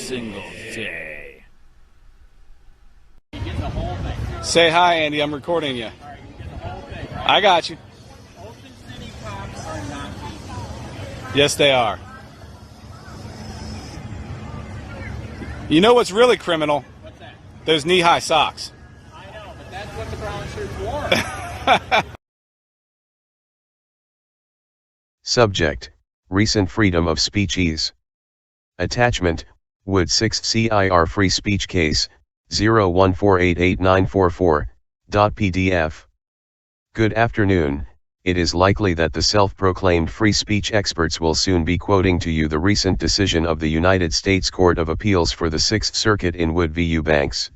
single day. You get the whole thing. Say hi, Andy. I'm recording you. All right, you get the whole thing, right? I got you. Ocean City cops are not people. Yes, they are. You know what's really criminal? What's that? Those knee-high socks. I know, but that's what the brown shirts wore. Subject: Recent freedom of speech ease. Attachment: Wood 6 CIR Free Speech Case, 014888944.pdf. Good afternoon. It is likely that the self-proclaimed free speech experts will soon be quoting to you the recent decision of the United States Court of Appeals for the Sixth Circuit in Wood v. Eubanks.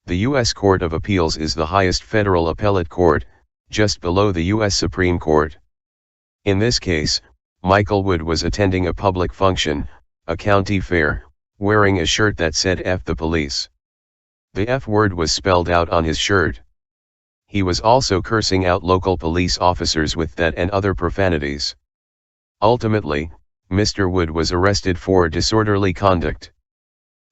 The U.S. Court of Appeals is the highest federal appellate court, just below the U.S. Supreme Court. In this case, Michael Wood was attending a public function, a county fair, wearing a shirt that said "F the police." The F word was spelled out on his shirt. He was also cursing out local police officers with that and other profanities. Ultimately, Mr. Wood was arrested for disorderly conduct.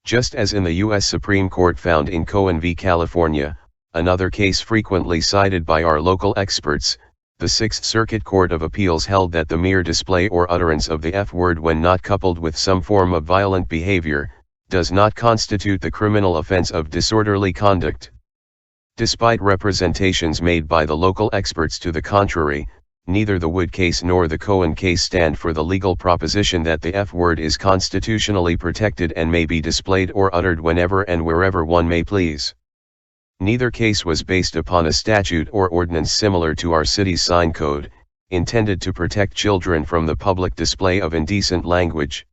Just as in the U.S. Supreme Court found in Cohen v. California, another case frequently cited by our local experts, the Sixth Circuit Court of Appeals held that the mere display or utterance of the F word when not coupled with some form of violent behavior, does not constitute the criminal offense of disorderly conduct. Despite representations made by the local experts to the contrary, neither the Wood case nor the Cohen case stand for the legal proposition that the F word is constitutionally protected and may be displayed or uttered whenever and wherever one may please. Neither case was based upon a statute or ordinance similar to our city's sign code, intended to protect children from the public display of indecent language.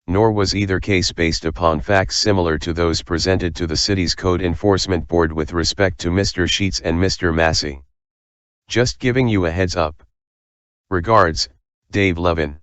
Nor was either case based upon facts similar to those presented to the city's Code Enforcement Board with respect to Mr. Sheets and Mr. Massey. Just giving you a heads up. Regards, Dave Levin.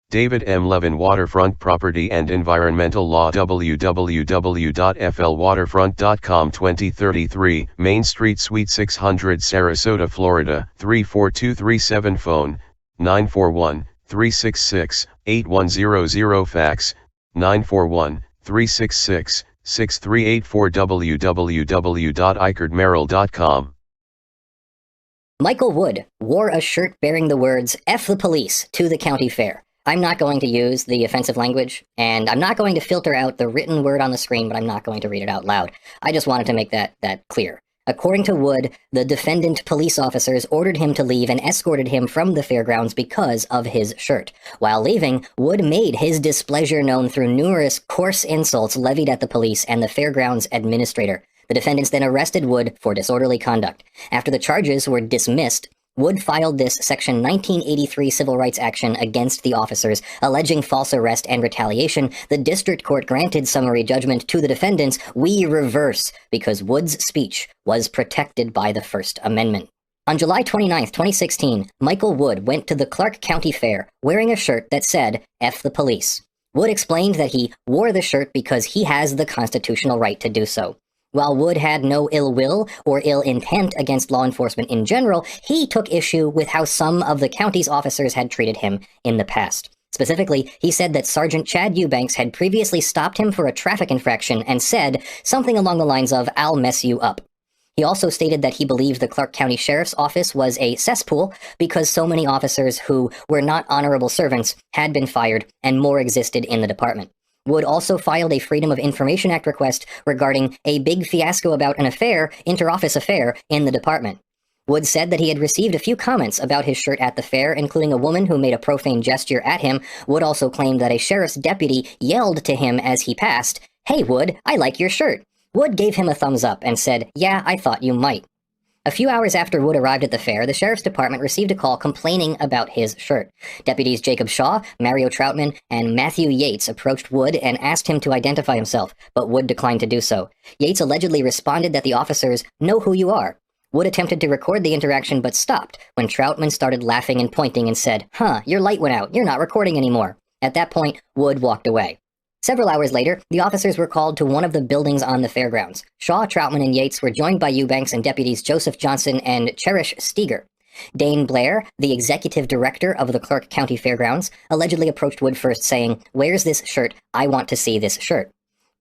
David M. Levin, Waterfront Property and Environmental Law, www.flwaterfront.com. 2033 Main Street, Suite 600, Sarasota, Florida 34237. Phone 941-366-8100. Fax 941-366-6384. www.icardmerrill.com. Michael Wood wore a shirt bearing the words "F the police" to the county fair. I'm not going to use the offensive language, and I'm not going to filter out the written word on the screen, but I'm not going to read it out loud. I just wanted to make that clear. According to Wood, the defendant police officers ordered him to leave and escorted him from the fairgrounds because of his shirt. While leaving, Wood made his displeasure known through numerous coarse insults levied at the police and the fairgrounds administrator. The defendants then arrested Wood for disorderly conduct. After the charges were dismissed, Wood filed this Section 1983 civil rights action against the officers, alleging false arrest and retaliation. The district court granted summary judgment to the defendants. We reverse, because Wood's speech was protected by the First Amendment. On July 29, 2016, Michael Wood went to the Clark County Fair wearing a shirt that said, "F the police." Wood explained that he wore the shirt because he has the constitutional right to do so. While Wood had no ill will or ill intent against law enforcement in general, he took issue with how some of the county's officers had treated him in the past. Specifically, he said that Sergeant Chad Eubanks had previously stopped him for a traffic infraction and said something along the lines of, "I'll mess you up." He also stated that he believed the Clark County Sheriff's Office was a cesspool because so many officers who were not honorable servants had been fired and more existed in the department. Wood also filed a Freedom of Information Act request regarding a big fiasco about an affair, inter-office affair, in the department. Wood said that he had received a few comments about his shirt at the fair, including a woman who made a profane gesture at him. Wood also claimed that a sheriff's deputy yelled to him as he passed, "Hey Wood, I like your shirt." Wood gave him a thumbs up and said, "Yeah, I thought you might." A few hours after Wood arrived at the fair, the sheriff's department received a call complaining about his shirt. Deputies Jacob Shaw, Mario Troutman, and Matthew Yates approached Wood and asked him to identify himself, but Wood declined to do so. Yates allegedly responded that the officers know who you are. Wood attempted to record the interaction but stopped when Troutman started laughing and pointing and said, "Huh, your light went out, you're not recording anymore." At that point, Wood walked away. Several hours later, the officers were called to one of the buildings on the fairgrounds. Shaw, Troutman, and Yates were joined by Eubanks and deputies Joseph Johnson and Cherish Steger. Dane Blair, the executive director of the Clark County Fairgrounds, allegedly approached Wood first saying, "Where's this shirt? I want to see this shirt."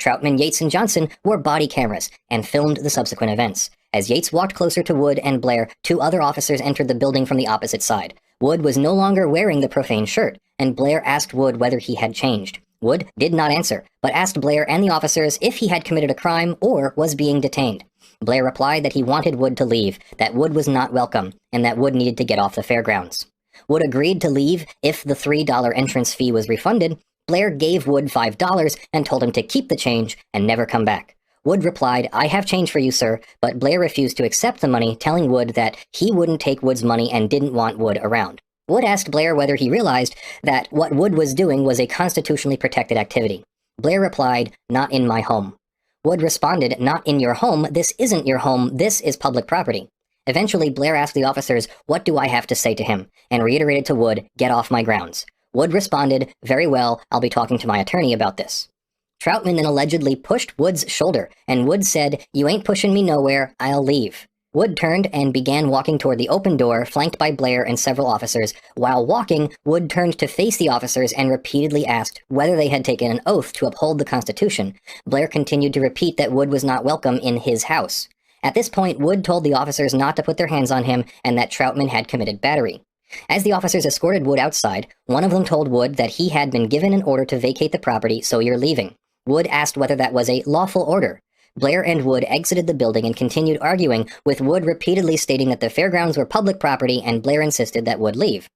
Troutman, Yates, and Johnson wore body cameras and filmed the subsequent events. As Yates walked closer to Wood and Blair, two other officers entered the building from the opposite side. Wood was no longer wearing the profane shirt, and Blair asked Wood whether he had changed. Wood did not answer, but asked Blair and the officers if he had committed a crime or was being detained. Blair replied that he wanted Wood to leave, that Wood was not welcome, and that Wood needed to get off the fairgrounds. Wood agreed to leave if the $3 entrance fee was refunded. Blair gave Wood $5 and told him to keep the change and never come back. Wood replied, "I have change for you, sir," but Blair refused to accept the money, telling Wood that he wouldn't take Wood's money and didn't want Wood around. Wood asked Blair whether he realized that what Wood was doing was a constitutionally protected activity. Blair replied, "Not in my home." Wood responded, "Not in your home, this isn't your home, this is public property." Eventually, Blair asked the officers, "What do I have to say to him?" and reiterated to Wood, "Get off my grounds." Wood responded, "Very well, I'll be talking to my attorney about this." Troutman then allegedly pushed Wood's shoulder, and Wood said, "You ain't pushing me nowhere, I'll leave." Wood turned and began walking toward the open door, flanked by Blair and several officers. While walking, Wood turned to face the officers and repeatedly asked whether they had taken an oath to uphold the Constitution. Blair continued to repeat that Wood was not welcome in his house. At this point, Wood told the officers not to put their hands on him and that Troutman had committed battery. As the officers escorted Wood outside, one of them told Wood that he had been given an order to vacate the property, so you're leaving. Wood asked whether that was a lawful order. Blair and Wood exited the building and continued arguing, with Wood repeatedly stating that the fairgrounds were public property, and Blair insisted that Wood leave.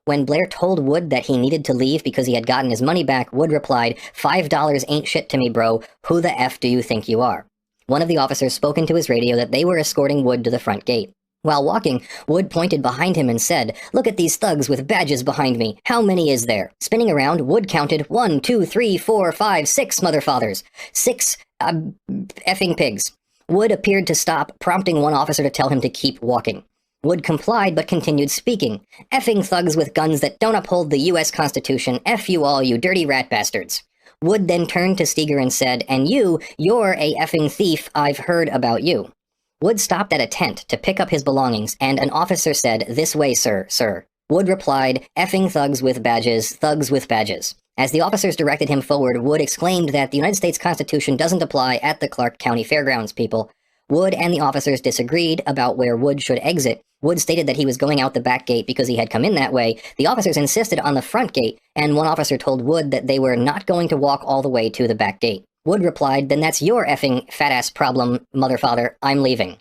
When Blair told Wood that he needed to leave because he had gotten his money back, Wood replied, "$5 ain't shit to me, bro. Who the F do you think you are?" One of the officers spoke into his radio that they were escorting Wood to the front gate. While walking, Wood pointed behind him and said, "Look at these thugs with badges behind me. How many is there?" Spinning around, Wood counted 1, 2, 3, 4, 5, 6 motherfathers. 6 effing pigs. Wood appeared to stop, prompting one officer to tell him to keep walking. Wood complied but continued speaking. "Effing thugs with guns that don't uphold the U.S. Constitution. F you all, you dirty rat bastards." Wood then turned to Steger and said, "And you're a effing thief. I've heard about you." Wood stopped at a tent to pick up his belongings, and an officer said, "This way, sir, sir." Wood replied, "Effing thugs with badges, thugs with badges." As the officers directed him forward, Wood exclaimed that the United States Constitution doesn't apply at the Clark County Fairgrounds, people. Wood and the officers disagreed about where Wood should exit. Wood stated that he was going out the back gate because he had come in that way. The officers insisted on the front gate, and one officer told Wood that they were not going to walk all the way to the back gate. Wood replied, "Then that's your effing fat-ass problem, motherfather. I'm leaving."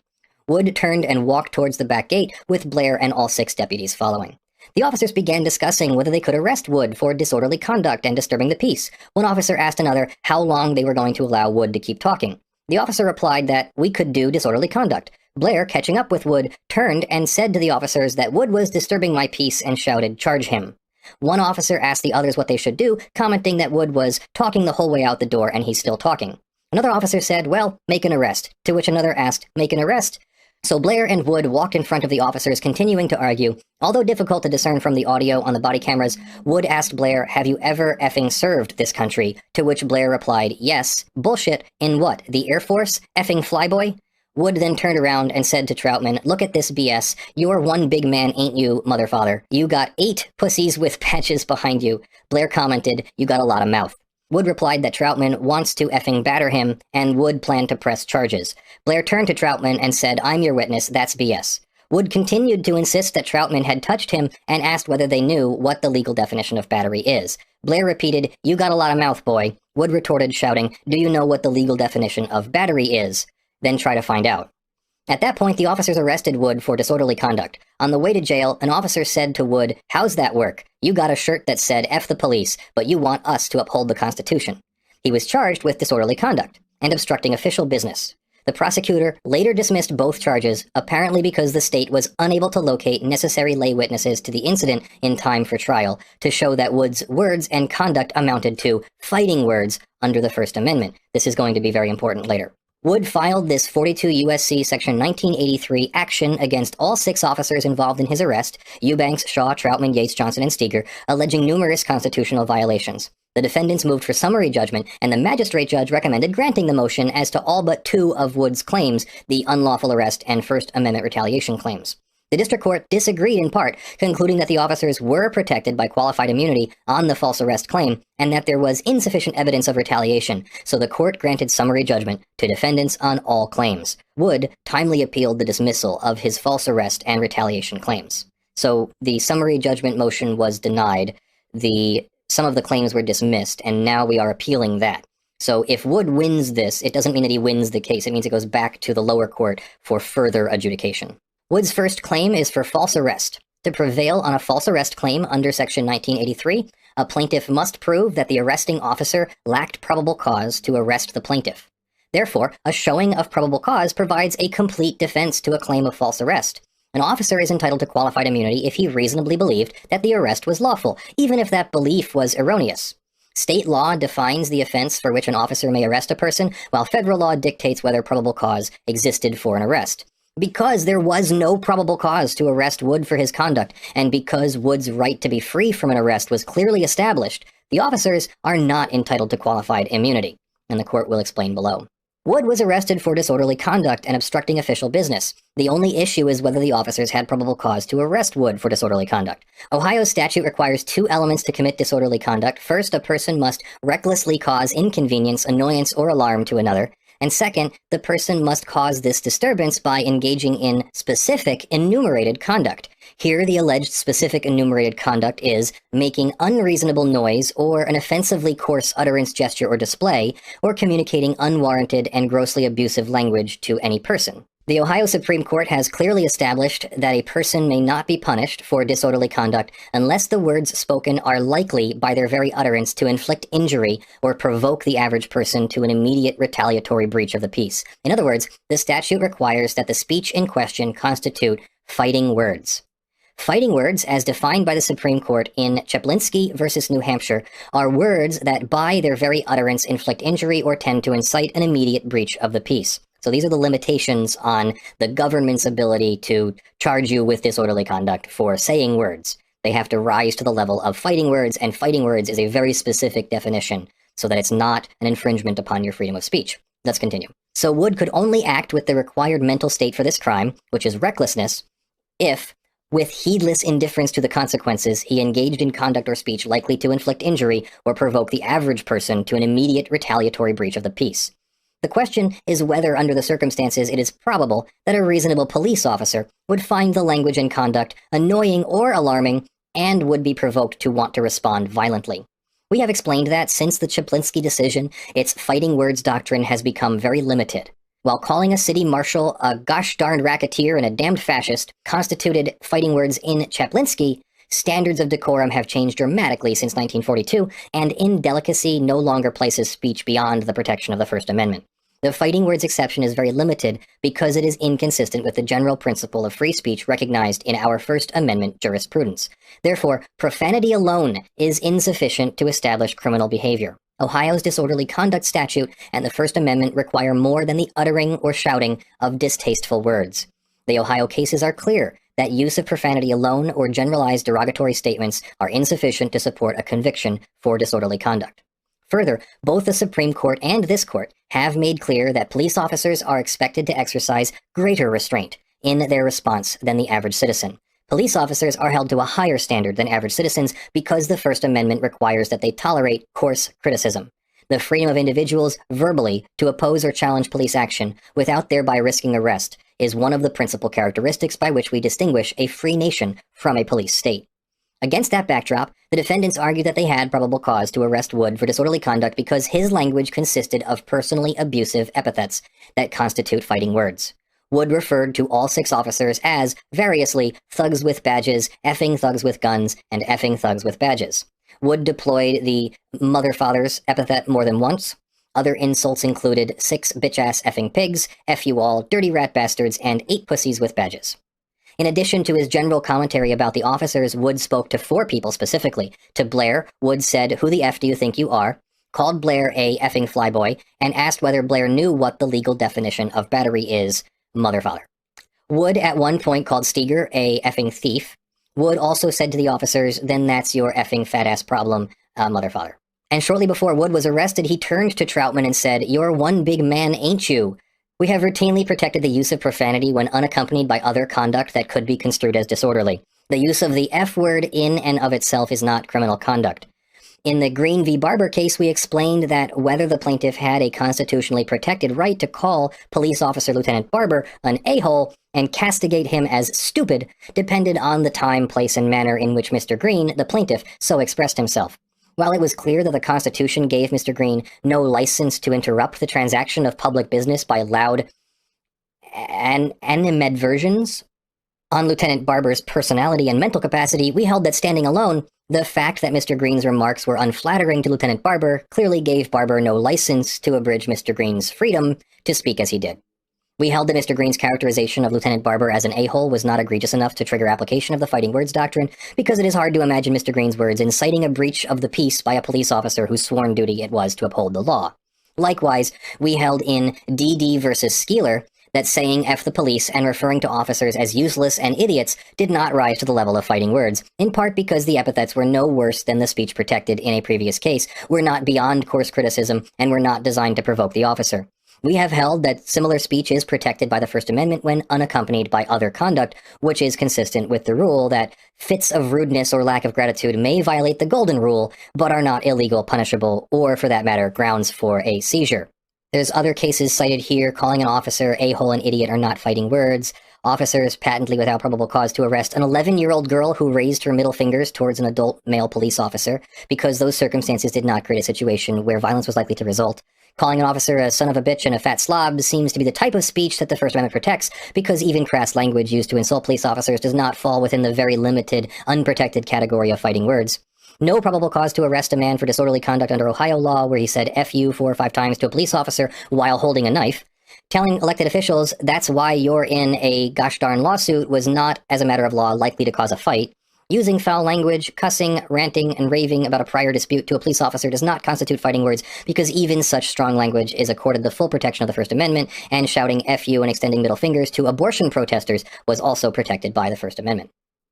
Wood turned and walked towards the back gate, with Blair and all 6 deputies following. The officers began discussing whether they could arrest Wood for disorderly conduct and disturbing the peace. One officer asked another how long they were going to allow Wood to keep talking. The officer replied that we could do disorderly conduct. Blair, catching up with Wood, turned and said to the officers that Wood was disturbing my peace and shouted, "Charge him." One officer asked the others what they should do, commenting that Wood was talking the whole way out the door and he's still talking. Another officer said, "Well, make an arrest," to which another asked, "Make an arrest?" So Blair and Wood walked in front of the officers, continuing to argue. Although difficult to discern from the audio on the body cameras, Wood asked Blair, "Have you ever effing served this country?" To which Blair replied, "Yes." "Bullshit. In what? The Air Force? Effing flyboy?" Wood then turned around and said to Troutman, "Look at this BS. You're one big man, ain't you, motherfather? You got 8 pussies with patches behind you." Blair commented, "You got a lot of mouth." Wood replied that Troutman wants to effing batter him, and Wood planned to press charges. Blair turned to Troutman and said, "I'm your witness, that's BS." Wood continued to insist that Troutman had touched him and asked whether they knew what the legal definition of battery is. Blair repeated, "You got a lot of mouth, boy." Wood retorted, shouting, "Do you know what the legal definition of battery is? Then try to find out." At that point, the officers arrested Wood for disorderly conduct. On the way to jail, an officer said to Wood, "How's that work? You got a shirt that said F the police, but you want us to uphold the Constitution." He was charged with disorderly conduct and obstructing official business. The prosecutor later dismissed both charges, apparently because the state was unable to locate necessary lay witnesses to the incident in time for trial to show that Wood's words and conduct amounted to fighting words under the First Amendment. This is going to be very important later. Wood filed this 42 U.S.C. Section 1983 action against all 6 officers involved in his arrest, Eubanks, Shaw, Troutman, Yates, Johnson, and Steger, alleging numerous constitutional violations. The defendants moved for summary judgment, and the magistrate judge recommended granting the motion as to all but 2 of Wood's claims, the unlawful arrest and First Amendment retaliation claims. The district court disagreed in part, concluding that the officers were protected by qualified immunity on the false arrest claim, and that there was insufficient evidence of retaliation, so the court granted summary judgment to defendants on all claims. Wood timely appealed the dismissal of his false arrest and retaliation claims. So the summary judgment motion was denied, some of the claims were dismissed, and now we are appealing that. So if Wood wins this, it doesn't mean that he wins the case, it means it goes back to the lower court for further adjudication. Wood's first claim is for false arrest. To prevail on a false arrest claim under Section 1983, a plaintiff must prove that the arresting officer lacked probable cause to arrest the plaintiff. Therefore, a showing of probable cause provides a complete defense to a claim of false arrest. An officer is entitled to qualified immunity if he reasonably believed that the arrest was lawful, even if that belief was erroneous. State law defines the offense for which an officer may arrest a person, while federal law dictates whether probable cause existed for an arrest. Because there was no probable cause to arrest Wood for his conduct, and because Wood's right to be free from an arrest was clearly established, the officers are not entitled to qualified immunity, and the court will explain below. Wood was arrested for disorderly conduct and obstructing official business. The only issue is whether the officers had probable cause to arrest Wood for disorderly conduct. Ohio's statute requires two elements to commit disorderly conduct. First, a person must recklessly cause inconvenience, annoyance, or alarm to another. And second, the person must cause this disturbance by engaging in specific enumerated conduct. Here, the alleged specific enumerated conduct is making unreasonable noise or an offensively coarse utterance, gesture, or display, or communicating unwarranted and grossly abusive language to any person. The Ohio Supreme Court has clearly established that a person may not be punished for disorderly conduct unless the words spoken are likely by their very utterance to inflict injury or provoke the average person to an immediate retaliatory breach of the peace. In other words, the statute requires that the speech in question constitute fighting words. Fighting words, as defined by the Supreme Court in Czaplinski v. New Hampshire, are words that by their very utterance inflict injury or tend to incite an immediate breach of the peace. So these are the limitations on the government's ability to charge you with disorderly conduct for saying words. They have to rise to the level of fighting words, and fighting words is a very specific definition so that it's not an infringement upon your freedom of speech. Let's continue. So Wood could only act with the required mental state for this crime, which is recklessness, if, with heedless indifference to the consequences, he engaged in conduct or speech likely to inflict injury or provoke the average person to an immediate retaliatory breach of the peace. The question is whether, under the circumstances, it is probable that a reasonable police officer would find the language and conduct annoying or alarming and would be provoked to want to respond violently. We have explained that since the Czaplinski decision, its fighting words doctrine has become very limited. While calling a city marshal a gosh-darned racketeer and a damned fascist constituted fighting words in Czaplinski, standards of decorum have changed dramatically since 1942, and indelicacy no longer places speech beyond the protection of the First Amendment. The fighting words exception is very limited because it is inconsistent with the general principle of free speech recognized in our First Amendment jurisprudence. Therefore, profanity alone is insufficient to establish criminal behavior. Ohio's disorderly conduct statute and the First Amendment require more than the uttering or shouting of distasteful words. The Ohio cases are clear that use of profanity alone or generalized derogatory statements are insufficient to support a conviction for disorderly conduct. Further, both the Supreme Court and this court have made clear that police officers are expected to exercise greater restraint in their response than the average citizen. Police officers are held to a higher standard than average citizens because the First Amendment requires that they tolerate coarse criticism. The freedom of individuals verbally to oppose or challenge police action without thereby risking arrest is one of the principal characteristics by which we distinguish a free nation from a police state. Against that backdrop, the defendants argued that they had probable cause to arrest Wood for disorderly conduct because his language consisted of personally abusive epithets that constitute fighting words. Wood referred to all 6 officers as, variously, thugs with badges, effing thugs with guns, and effing thugs with badges. Wood deployed the mother-fathers epithet more than once. Other insults included 6 bitch-ass effing pigs, F you all, dirty rat bastards, and 8 pussies with badges. In addition to his general commentary about the officers, Wood spoke to 4 people specifically. To Blair, Wood said, "Who the F do you think you are?" called Blair a effing flyboy, and asked whether Blair knew what the legal definition of battery is, mother-father. Wood at one point called Steger a effing thief. Wood also said to the officers, "Then that's your effing fat-ass problem, mother-father." And shortly before Wood was arrested, he turned to Troutman and said, "You're one big man, ain't you?" We have routinely protected the use of profanity when unaccompanied by other conduct that could be construed as disorderly. The use of the F word in and of itself is not criminal conduct. In the Green v. Barber case, we explained that whether the plaintiff had a constitutionally protected right to call police officer Lieutenant Barber an a-hole and castigate him as stupid depended on the time, place, and manner in which Mr. Green, the plaintiff, so expressed himself. While it was clear that the Constitution gave Mr. Green no license to interrupt the transaction of public business by loud animadversions on Lieutenant Barber's personality and mental capacity, we held that standing alone, the fact that Mr. Green's remarks were unflattering to Lieutenant Barber clearly gave Barber no license to abridge Mr. Green's freedom to speak as he did. We held that Mr. Green's characterization of Lieutenant Barber as an a-hole was not egregious enough to trigger application of the fighting words doctrine, because it is hard to imagine Mr. Green's words inciting a breach of the peace by a police officer whose sworn duty it was to uphold the law. Likewise, we held in DD versus Skeeler that saying F the police and referring to officers as useless and idiots did not rise to the level of fighting words, in part because the epithets were no worse than the speech protected in a previous case, were not beyond coarse criticism, and were not designed to provoke the officer. We have held that similar speech is protected by the First Amendment when unaccompanied by other conduct, which is consistent with the rule that fits of rudeness or lack of gratitude may violate the Golden Rule, but are not illegal, punishable, or, for that matter, grounds for a seizure. There's other cases cited here. Calling an officer a-hole and idiot are not fighting words. Officers patently without probable cause to arrest an 11-year-old girl who raised her middle fingers towards an adult male police officer because those circumstances did not create a situation where violence was likely to result. Calling an officer a son of a bitch and a fat slob seems to be the type of speech that the First Amendment protects, because even crass language used to insult police officers does not fall within the very limited, unprotected category of fighting words. No probable cause to arrest a man for disorderly conduct under Ohio law where he said F you 4 or 5 times to a police officer while holding a knife. Telling elected officials that's why you're in a gosh darn lawsuit was not, as a matter of law, likely to cause a fight. Using foul language, cussing, ranting, and raving about a prior dispute to a police officer does not constitute fighting words, because even such strong language is accorded the full protection of the First Amendment, and shouting F you and extending middle fingers to abortion protesters was also protected by the First Amendment.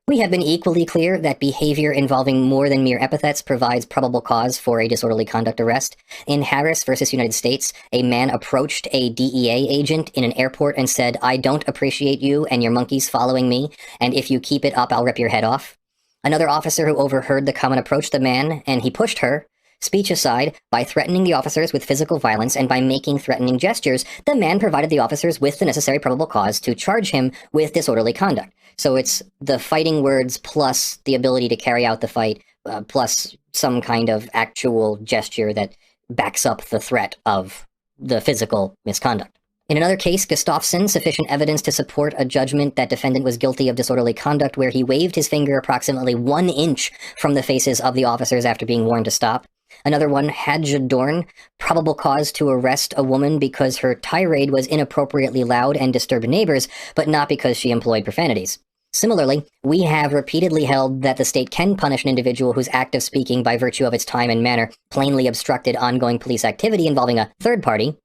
We have been equally clear that behavior involving more than mere epithets provides probable cause for a disorderly conduct arrest. In Harris versus United States, a man approached a DEA agent in an airport and said, "I don't appreciate you and your monkeys following me, and if you keep it up, I'll rip your head off." Another officer who overheard the comment approached the man, and he pushed her. Speech aside, by threatening the officers with physical violence and by making threatening gestures, the man provided the officers with the necessary probable cause to charge him with disorderly conduct. So it's the fighting words plus the ability to carry out the fight, plus some kind of actual gesture that backs up the threat of the physical misconduct. In another case, Gustafsson, sufficient evidence to support a judgment that defendant was guilty of disorderly conduct where he waved his finger approximately 1 inch from the faces of the officers after being warned to stop. Another one, Hadjadorn, probable cause to arrest a woman because her tirade was inappropriately loud and disturbed neighbors, but not because she employed profanities. Similarly, we have repeatedly held that the state can punish an individual whose act of speaking by virtue of its time and manner plainly obstructed ongoing police activity involving a third party.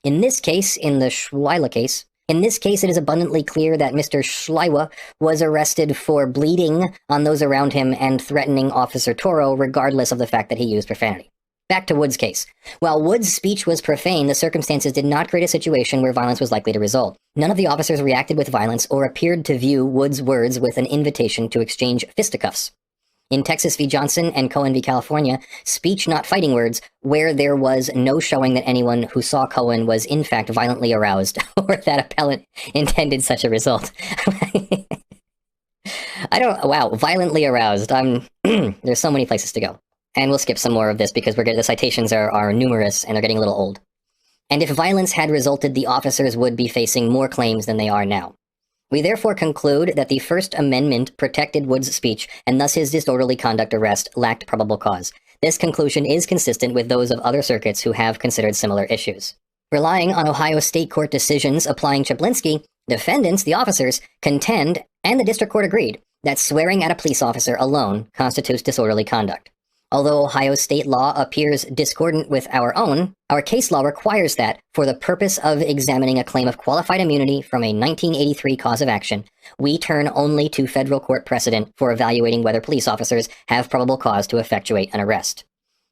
In this case, in the Schleiwa case, it is abundantly clear that Mr. Schleiwa was arrested for bleeding on those around him and threatening Officer Toro, regardless of the fact that he used profanity. Back to Wood's case. While Wood's speech was profane, the circumstances did not create a situation where violence was likely to result. None of the officers reacted with violence or appeared to view Wood's words with an invitation to exchange fisticuffs. In Texas v. Johnson and Cohen v. California, speech not fighting words, where there was no showing that anyone who saw Cohen was in fact violently aroused, or that appellant intended such a result. Wow, violently aroused. There's so many places to go. And we'll skip some more of this because the citations are numerous and they're getting a little old. And if violence had resulted, the officers would be facing more claims than they are now. We therefore conclude that the First Amendment protected Wood's speech, and thus his disorderly conduct arrest lacked probable cause. This conclusion is consistent with those of other circuits who have considered similar issues. Relying on Ohio State Court decisions applying Chaplinsky, defendants, the officers, contend, and the district court agreed, that swearing at a police officer alone constitutes disorderly conduct. Although Ohio state law appears discordant with our own, our case law requires that, for the purpose of examining a claim of qualified immunity from a 1983 cause of action, we turn only to federal court precedent for evaluating whether police officers have probable cause to effectuate an arrest.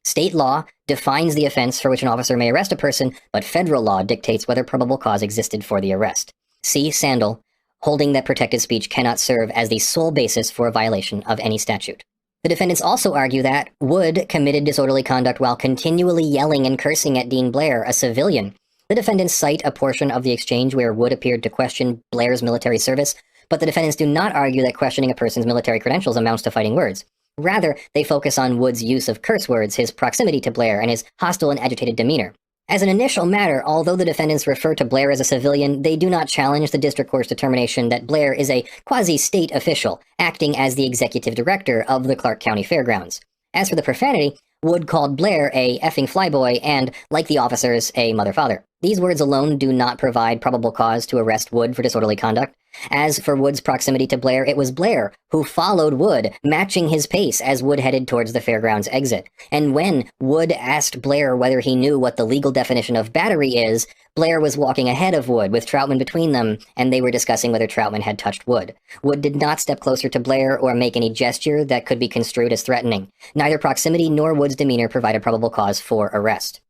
State law defines the offense for which an officer may arrest a person, but federal law dictates whether probable cause existed for the arrest. See Sandel, holding that protected speech cannot serve as the sole basis for a violation of any statute. The defendants also argue that Wood committed disorderly conduct while continually yelling and cursing at Dean Blair, a civilian. The defendants cite a portion of the exchange where Wood appeared to question Blair's military service, but the defendants do not argue that questioning a person's military credentials amounts to fighting words. Rather, they focus on Wood's use of curse words, his proximity to Blair, and his hostile and agitated demeanor. As an initial matter, although the defendants refer to Blair as a civilian, they do not challenge the district court's determination that Blair is a quasi-state official, acting as the executive director of the Clark County Fairgrounds. As for the profanity, Wood called Blair a effing flyboy and, like the officers, a mother-father. These words alone do not provide probable cause to arrest Wood for disorderly conduct. As for Wood's proximity to Blair, it was Blair who followed Wood, matching his pace as Wood headed towards the fairground's exit. And when Wood asked Blair whether he knew what the legal definition of battery is, Blair was walking ahead of Wood, with Troutman between them, and they were discussing whether Troutman had touched Wood. Wood did not step closer to Blair or make any gesture that could be construed as threatening. Neither proximity nor Wood's demeanor provided probable cause for arrest.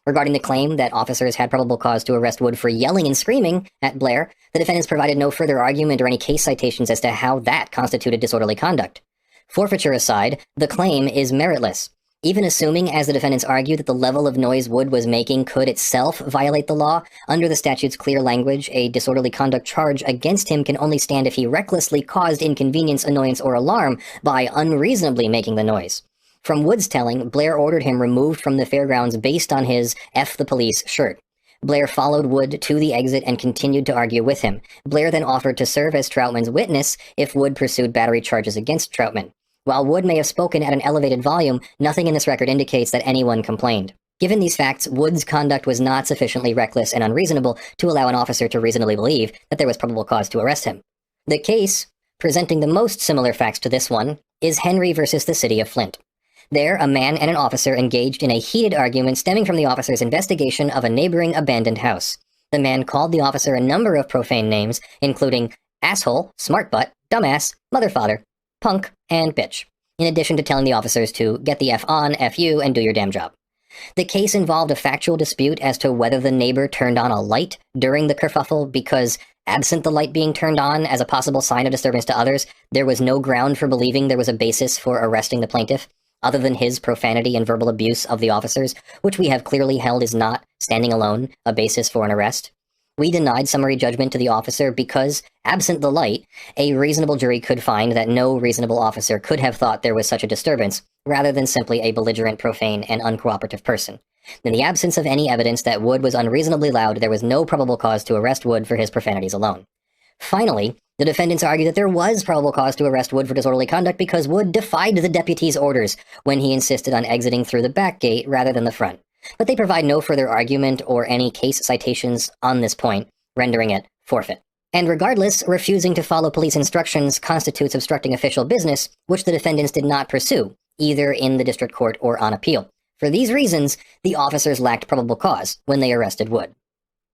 Regarding the claim that officers had probable cause to arrest Wood for yelling and screaming at Blair, the defendants provided no further argument or any case citations as to how that constituted disorderly conduct. Forfeiture aside, the claim is meritless. Even assuming, as the defendants argue, that the level of noise Wood was making could itself violate the law, under the statute's clear language, a disorderly conduct charge against him can only stand if he recklessly caused inconvenience, annoyance, or alarm by unreasonably making the noise. From Wood's telling, Blair ordered him removed from the fairgrounds based on his F the police shirt. Blair followed Wood to the exit and continued to argue with him. Blair then offered to serve as Troutman's witness if Wood pursued battery charges against Troutman. While Wood may have spoken at an elevated volume, nothing in this record indicates that anyone complained. Given these facts, Wood's conduct was not sufficiently reckless and unreasonable to allow an officer to reasonably believe that there was probable cause to arrest him. The case, presenting the most similar facts to this one, is Henry versus the City of Flint. There, a man and an officer engaged in a heated argument stemming from the officer's investigation of a neighboring abandoned house. The man called the officer a number of profane names, including asshole, smart butt, dumbass, mother-father, punk, and bitch, in addition to telling the officers to get the F on, F you, and do your damn job. The case involved a factual dispute as to whether the neighbor turned on a light during the kerfuffle because, absent the light being turned on as a possible sign of disturbance to others, there was no ground for believing there was a basis for arresting the plaintiff, other than his profanity and verbal abuse of the officers, which we have clearly held is not, standing alone, a basis for an arrest. We denied summary judgment to the officer because, absent the light, a reasonable jury could find that no reasonable officer could have thought there was such a disturbance, rather than simply a belligerent, profane, and uncooperative person. In the absence of any evidence that Wood was unreasonably loud, there was no probable cause to arrest Wood for his profanities alone. Finally, the defendants argue that there was probable cause to arrest Wood for disorderly conduct because Wood defied the deputy's orders when he insisted on exiting through the back gate rather than the front. But they provide no further argument or any case citations on this point, rendering it forfeit. And regardless, refusing to follow police instructions constitutes obstructing official business, which the defendants did not pursue, either in the district court or on appeal. For these reasons, the officers lacked probable cause when they arrested Wood.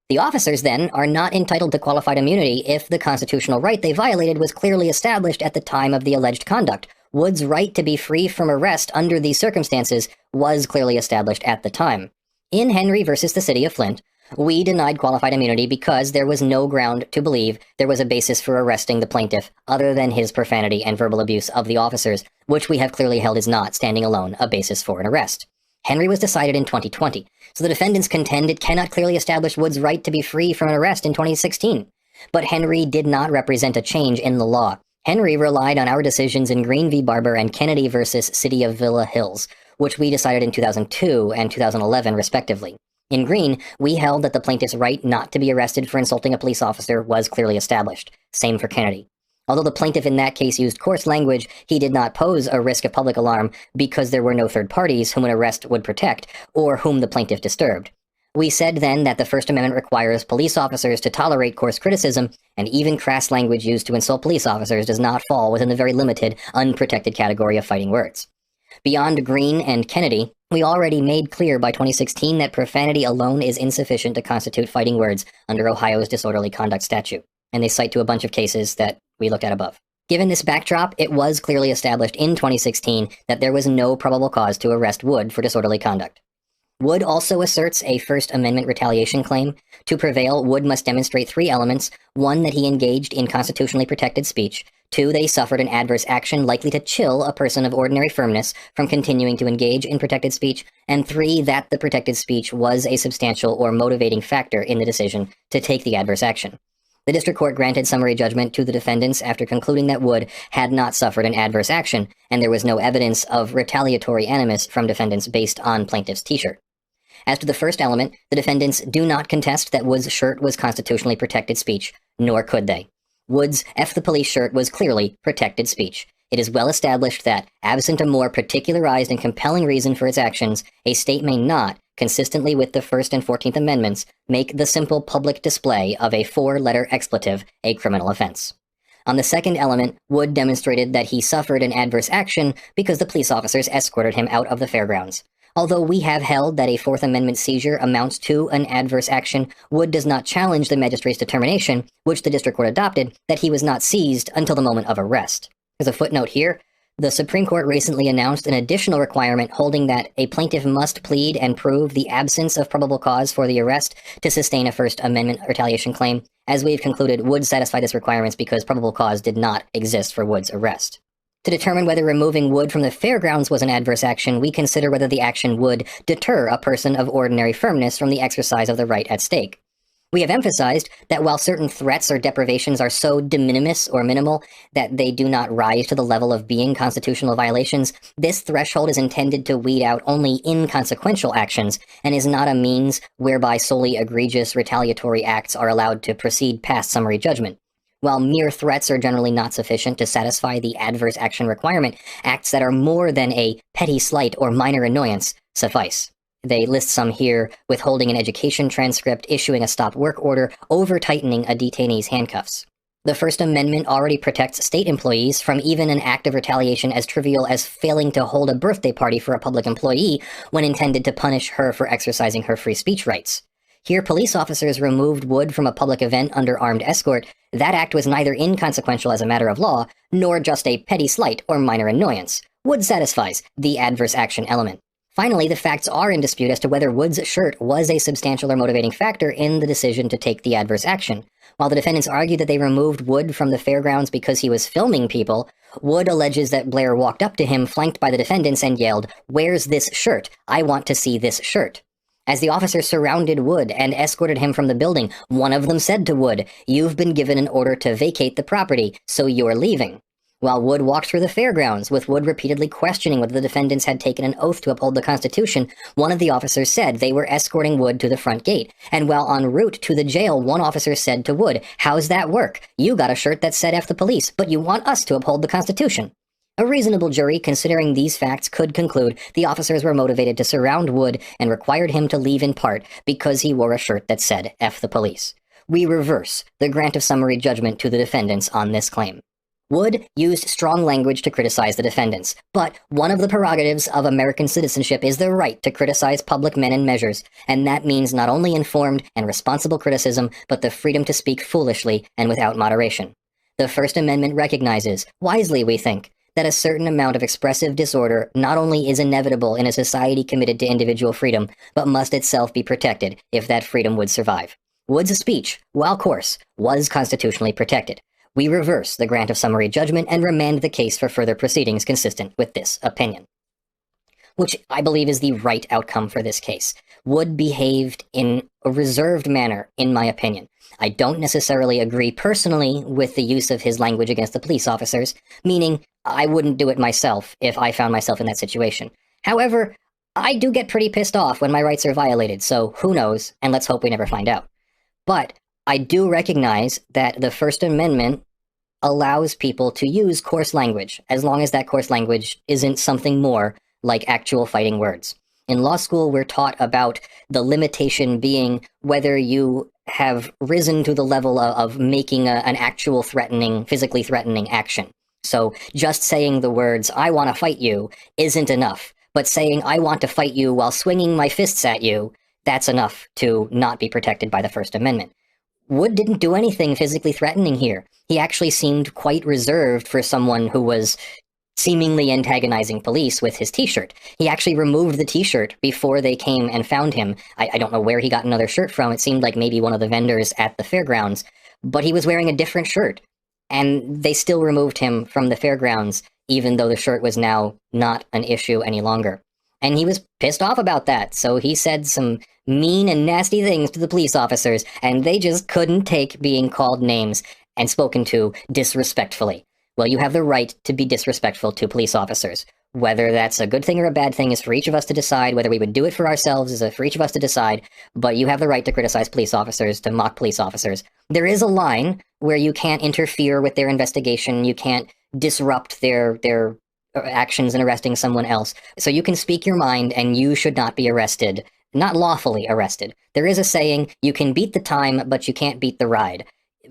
The officers, then, are not entitled to qualified immunity if the constitutional right they violated was clearly established at the time of the alleged conduct. Wood's right to be free from arrest under these circumstances was clearly established at the time. In Henry versus the City of Flint, we denied qualified immunity because there was no ground to believe there was a basis for arresting the plaintiff other than his profanity and verbal abuse of the officers, which we have clearly held is not, standing alone, a basis for an arrest. Henry was decided in 2020, so the defendants contend it cannot clearly establish Wood's right to be free from an arrest in 2016. But Henry did not represent a change in the law. Henry relied on our decisions in Green v. Barber and Kennedy versus City of Villa Hills, which we decided in 2002 and 2011, respectively. In Green, we held that the plaintiff's right not to be arrested for insulting a police officer was clearly established. Same for Kennedy. Although the plaintiff in that case used coarse language, he did not pose a risk of public alarm because there were no third parties whom an arrest would protect, or whom the plaintiff disturbed. We said then that the First Amendment requires police officers to tolerate coarse criticism, and even crass language used to insult police officers does not fall within the very limited, unprotected category of fighting words. Beyond Green and Kennedy, we already made clear by 2016 that profanity alone is insufficient to constitute fighting words under Ohio's disorderly conduct statute, and they cite to a bunch of cases that we looked at above. Given this backdrop, it was clearly established in 2016 that there was no probable cause to arrest Wood for disorderly conduct. Wood also asserts a First Amendment retaliation claim. To prevail, Wood must demonstrate 3 elements: 1, that he engaged in constitutionally protected speech; 2, that he suffered an adverse action likely to chill a person of ordinary firmness from continuing to engage in protected speech; and 3, that the protected speech was a substantial or motivating factor in the decision to take the adverse action. The district court granted summary judgment to the defendants after concluding that Wood had not suffered an adverse action, and there was no evidence of retaliatory animus from defendants based on plaintiff's t-shirt. As to the first element, the defendants do not contest that Wood's shirt was constitutionally protected speech, nor could they. Wood's F the police shirt was clearly protected speech. It is well established that, absent a more particularized and compelling reason for its actions, a state may not, consistently with the First and 14th Amendments, make the simple public display of a 4-letter expletive a criminal offense. On the second element, Wood demonstrated that he suffered an adverse action because the police officers escorted him out of the fairgrounds. Although we have held that a Fourth Amendment seizure amounts to an adverse action, Wood does not challenge the magistrate's determination, which the district court adopted, that he was not seized until the moment of arrest. As a footnote here, the Supreme Court recently announced an additional requirement holding that a plaintiff must plead and prove the absence of probable cause for the arrest to sustain a First Amendment retaliation claim. As we've concluded, Wood satisfied this requirement because probable cause did not exist for Wood's arrest. To determine whether removing Wood from the fairgrounds was an adverse action, we consider whether the action would deter a person of ordinary firmness from the exercise of the right at stake. We have emphasized that while certain threats or deprivations are so de minimis or minimal that they do not rise to the level of being constitutional violations, this threshold is intended to weed out only inconsequential actions and is not a means whereby solely egregious retaliatory acts are allowed to proceed past summary judgment. While mere threats are generally not sufficient to satisfy the adverse action requirement, acts that are more than a petty slight or minor annoyance suffice. They list some here: withholding an education transcript, issuing a stop work order, over-tightening a detainee's handcuffs. The First Amendment already protects state employees from even an act of retaliation as trivial as failing to hold a birthday party for a public employee when intended to punish her for exercising her free speech rights. Here, police officers removed Wood from a public event under armed escort. That act was neither inconsequential as a matter of law, nor just a petty slight or minor annoyance. Wood satisfies the adverse action element. Finally, the facts are in dispute as to whether Wood's shirt was a substantial or motivating factor in the decision to take the adverse action. While the defendants argue that they removed Wood from the fairgrounds because he was filming people, Wood alleges that Blair walked up to him flanked by the defendants and yelled, "Where's this shirt? I want to see this shirt." As the officers surrounded Wood and escorted him from the building, one of them said to Wood, "You've been given an order to vacate the property, so you're leaving." While Wood walked through the fairgrounds, with Wood repeatedly questioning whether the defendants had taken an oath to uphold the Constitution, one of the officers said they were escorting Wood to the front gate. And while en route to the jail, one officer said to Wood, "How's that work? You got a shirt that said F the police, but you want us to uphold the Constitution." A reasonable jury, considering these facts, could conclude the officers were motivated to surround Wood and required him to leave in part because he wore a shirt that said F the police. We reverse the grant of summary judgment to the defendants on this claim. Wood used strong language to criticize the defendants, but one of the prerogatives of American citizenship is the right to criticize public men and measures, and that means not only informed and responsible criticism, but the freedom to speak foolishly and without moderation. The First Amendment recognizes, wisely we think, that a certain amount of expressive disorder not only is inevitable in a society committed to individual freedom, but must itself be protected if that freedom would survive. Wood's speech, while coarse, was constitutionally protected. We reverse the grant of summary judgment and remand the case for further proceedings consistent with this opinion. Which I believe is the right outcome for this case. Wood behaved in a reserved manner, in my opinion. I don't necessarily agree personally with the use of his language against the police officers, meaning I wouldn't do it myself if I found myself in that situation. However, I do get pretty pissed off when my rights are violated, so who knows, and let's hope we never find out. But I do recognize that the First Amendment allows people to use coarse language, as long as that coarse language isn't something more like actual fighting words. In law school, we're taught about the limitation being whether you have risen to the level of making an actual threatening, physically threatening action. So just saying the words, "I want to fight you," isn't enough. But saying, "I want to fight you while swinging my fists at you," that's enough to not be protected by the First Amendment. Wood didn't do anything physically threatening here. He actually seemed quite reserved for someone who was seemingly antagonizing police with his t-shirt. He actually removed the t-shirt before they came and found him. I don't know where he got another shirt from. It seemed like maybe one of the vendors at the fairgrounds, but he was wearing a different shirt. And they still removed him from the fairgrounds, even though the shirt was now not an issue any longer. And he was pissed off about that, so he said some mean and nasty things to the police officers, and they just couldn't take being called names and spoken to disrespectfully. Well, you have the right to be disrespectful to police officers. Whether that's a good thing or a bad thing is for each of us to decide. Whether we would do it for ourselves is for each of us to decide, but you have the right to criticize police officers, to mock police officers. There is a line where you can't interfere with their investigation, you can't disrupt their actions in arresting someone else. So you can speak your mind and you should not be arrested. Not lawfully arrested. There is a saying, you can beat the time, but you can't beat the ride.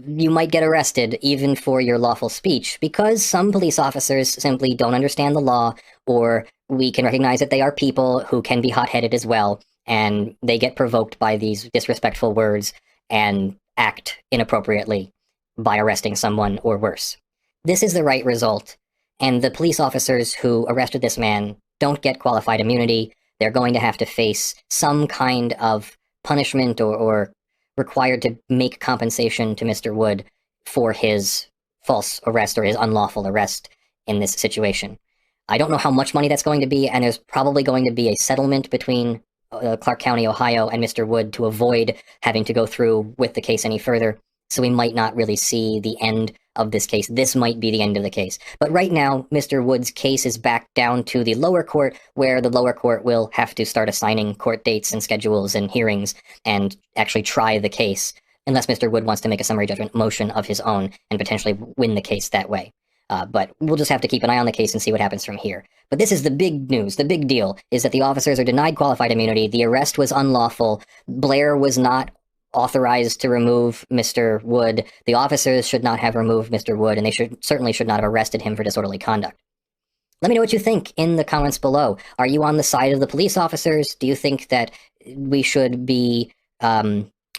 You might get arrested even for your lawful speech because some police officers simply don't understand the law, or we can recognize that they are people who can be hot-headed as well, and they get provoked by these disrespectful words and act inappropriately by arresting someone or worse. This is the right result, and the police officers who arrested this man don't get qualified immunity. They're going to have to face some kind of punishment or required to make compensation to Mr. Wood for his false arrest or his unlawful arrest in this situation. I don't know how much money that's going to be, and there's probably going to be a settlement between Clark County, Ohio, and Mr. Wood to avoid having to go through with the case any further, so we might not really see the end of this case. This might be the end of the case. But right now, Mr. Wood's case is back down to the lower court, where the lower court will have to start assigning court dates and schedules and hearings and actually try the case, unless Mr. Wood wants to make a summary judgment motion of his own and potentially win the case that way. But we'll just have to keep an eye on the case and see what happens from here. But this is the big news. The big deal is that the officers are denied qualified immunity. The arrest was unlawful. Blair was not authorized to remove Mr. Wood. The officers should not have removed Mr. Wood, and they certainly should not have arrested him for disorderly conduct. Let me know what you think in the comments below. Are you on the side of the police officers? Do you think that we should be,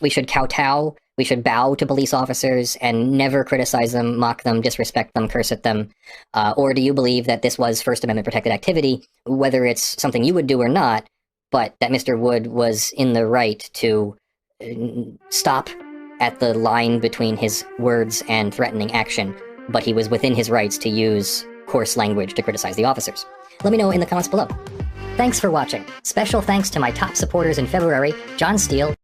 we should kowtow, we should bow to police officers and never criticize them, mock them, disrespect them, curse at them? Or do you believe that this was First Amendment protected activity, whether it's something you would do or not, but that Mr. Wood was in the right to stop at the line between his words and threatening action, but he was within his rights to use coarse language to criticize the officers? Let me know in the comments below. Thanks for watching. Special thanks to my top supporters in February: John Steele,